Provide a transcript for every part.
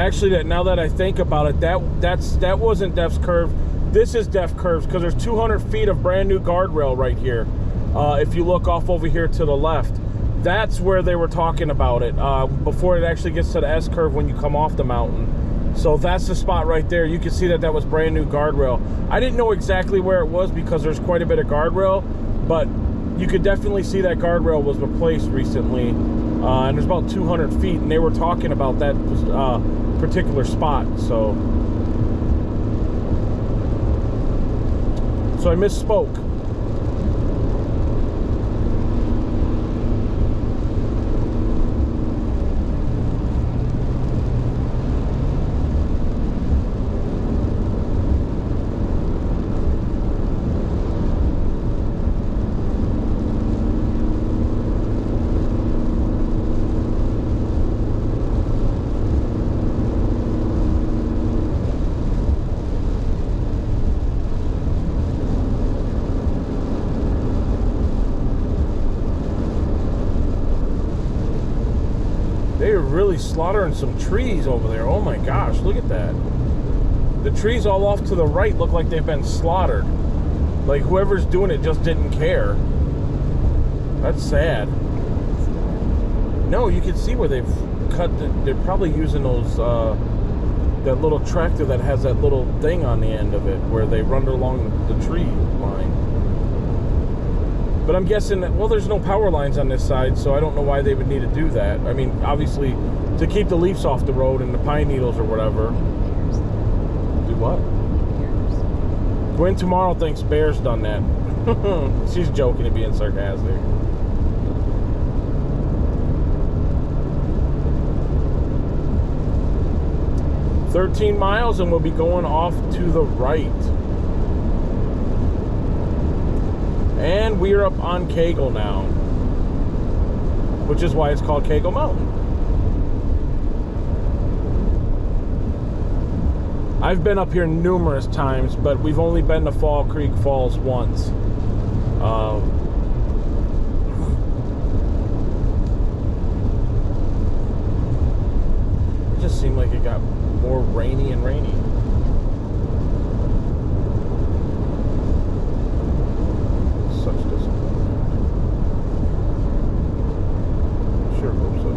Actually, that now that I think about it, that wasn't Def's Curve. This is Def Curves, because there's 200 feet of brand new guardrail right here. If you look off over here to the left, that's where they were talking about it, before it actually gets to the S curve when you come off the mountain. So that's the spot right there. You can see that was brand new guardrail. I didn't know exactly where it was because there's quite a bit of guardrail, but you could definitely see that guardrail was replaced recently. And there's about 200 feet, and they were talking about that particular spot. So I misspoke. They're really slaughtering some trees over there. Oh my gosh, look at that. The trees all off to the right look like they've been slaughtered. Like whoever's doing it just didn't care. That's sad. No, you can see where they've cut. They're probably using those, that little tractor that has that little thing on the end of it where they run along the tree line. But I'm guessing that, well, there's no power lines on this side, so I don't know why they would need to do that. I mean, obviously, to keep the leaves off the road and the pine needles or whatever. Do what? Gwentomorrow thinks Bear's done that. She's joking and being sarcastic. "13 miles and we'll be going off to the right. And we're up on Kegel now, which is why it's called Kegel Mountain. I've been up here numerous times, but we've only been to Fall Creek Falls once. It just seemed like it got more rainy and rainy. Such disappointment. Sure hope so.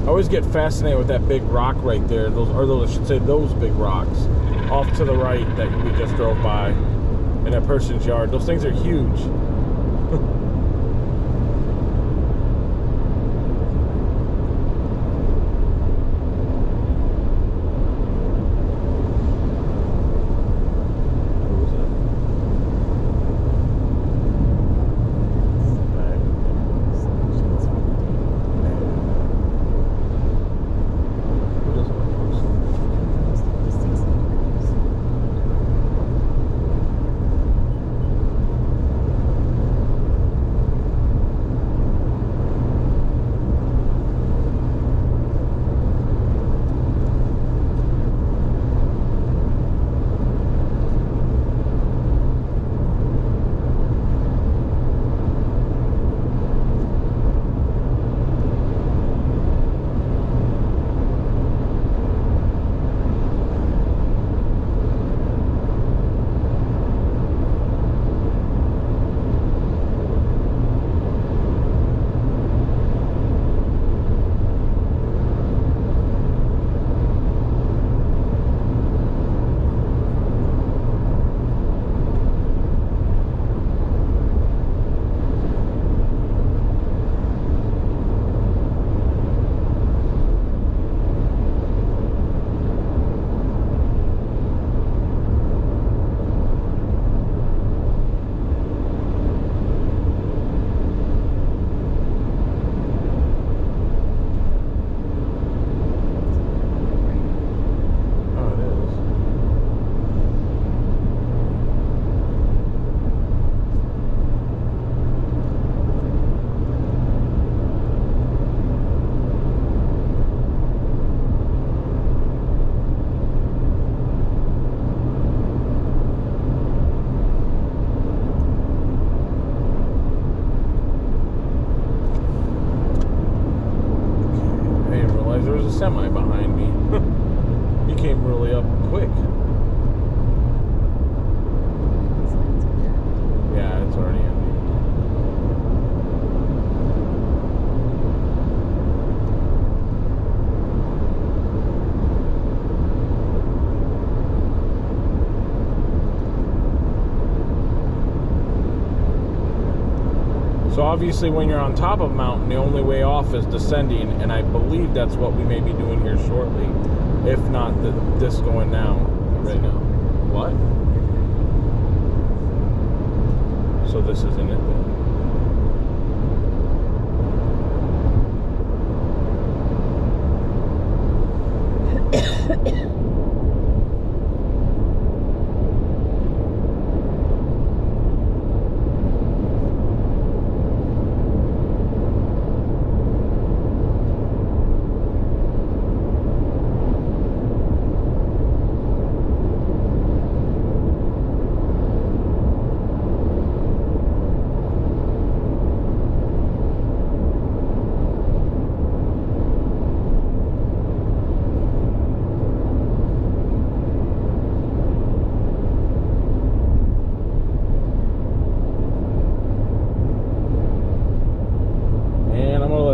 I always get fascinated with that big rock right there. Those, I should say, those big rocks off to the right that we just drove by in that person's yard. Those things are huge. a semi behind me. He came really up quick. Yeah, it's already empty. So obviously when you're on top of a mountain, the only way off is descending, and I believe that's what we may be doing here shortly, if not this going now, right now. What? So this isn't it then.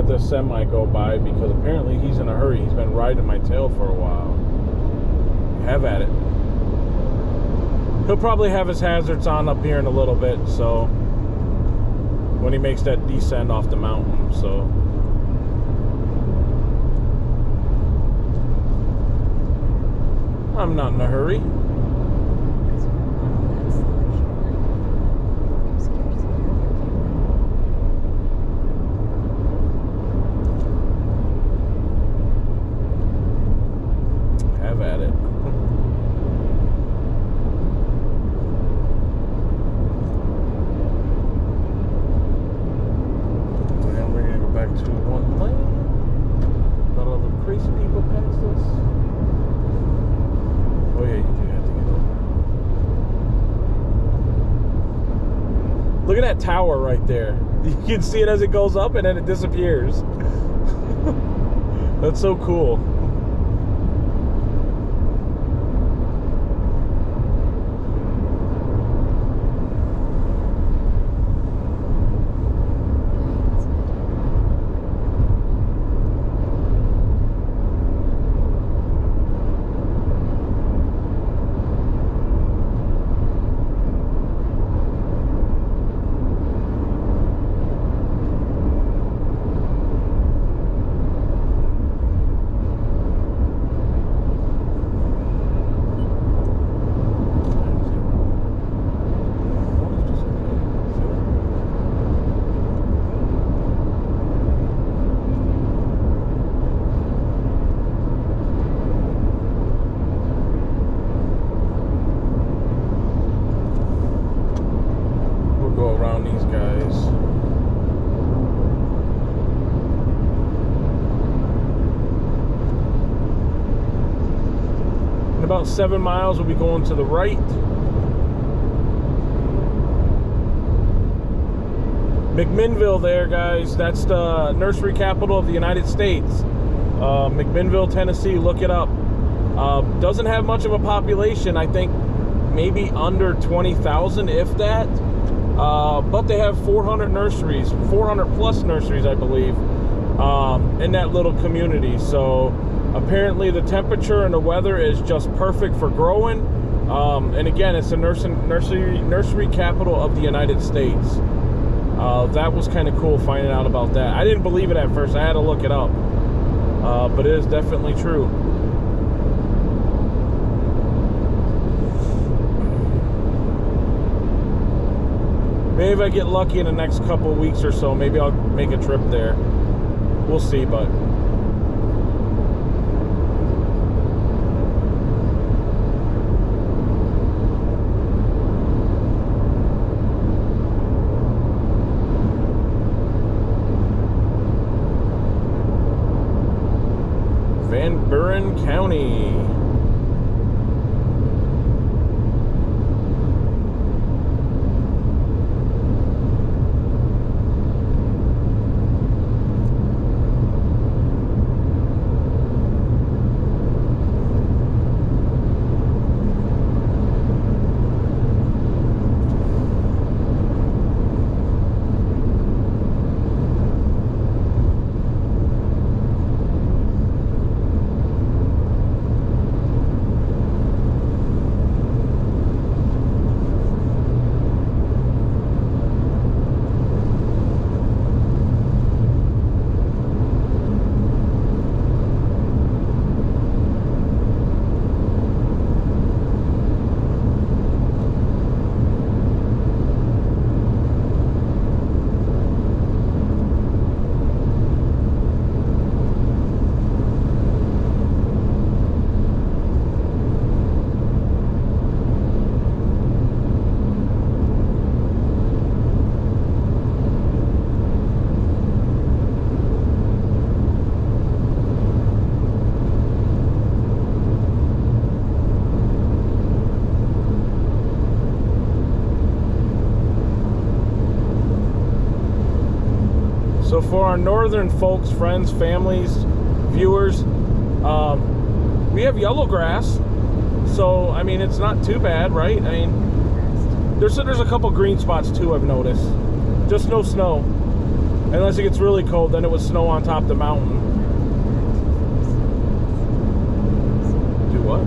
This semi go by because apparently he's in a hurry. He's been riding my tail for a while. Have at it. He'll probably have his hazards on up here in a little bit, so when he makes that descent off the mountain, so I'm not in a hurry. At it. And we're gonna go back to one lane. Not all the crazy people past us. Oh yeah, you do have to get over. Look at that tower right there. You can see it as it goes up and then it disappears. That's so cool. About 7 miles, we'll be going to the right. McMinnville there, guys. That's the nursery capital of the United States. McMinnville, Tennessee. Look it up. Doesn't have much of a population. I think maybe under 20,000, if that. But they have 400 nurseries, 400 plus nurseries, I believe, in that little community. So apparently the temperature and the weather is just perfect for growing. And again, it's the nursery capital of the United States. That was kind of cool finding out about that. I didn't believe it at first. I had to look it up. But it is definitely true. Maybe if I get lucky in the next couple of weeks or so, maybe I'll make a trip there. We'll see, but Van Buren County. for our northern folks, friends, families, viewers, we have yellow grass. So, I mean, it's not too bad, right? I mean, there's a couple green spots too, I've noticed. Just no snow. Unless it gets really cold, then it would snow on top of the mountain. Do what?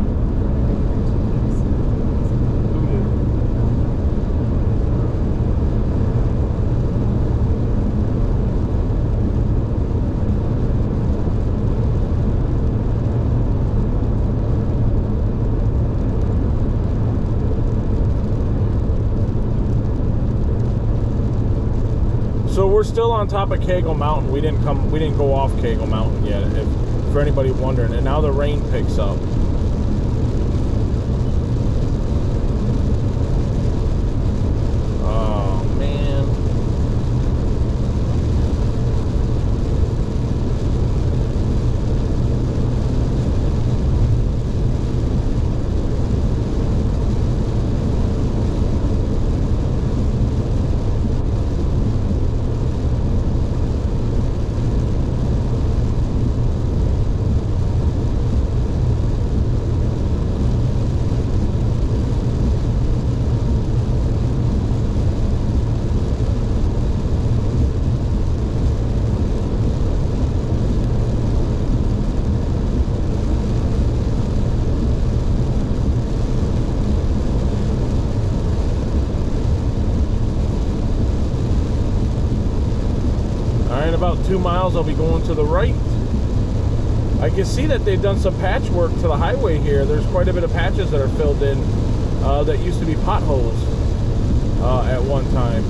So we're still on top of Kegel Mountain. We didn't go off Kegel Mountain yet, for anybody wondering. And now the rain picks up. Oh man. In about 2 miles, I'll be going to the right. I can see that they've done some patchwork to the highway here. There's quite a bit of patches that are filled in that used to be potholes at one time.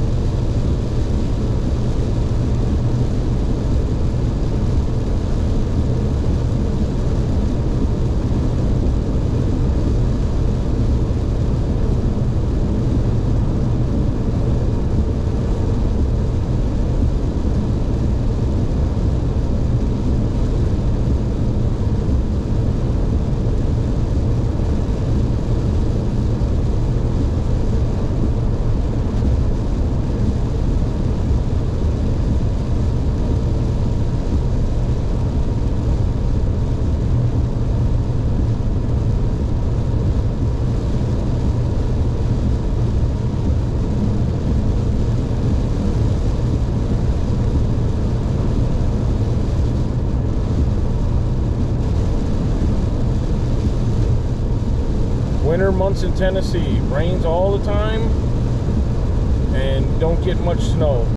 Winter months in Tennessee, rains all the time and don't get much snow.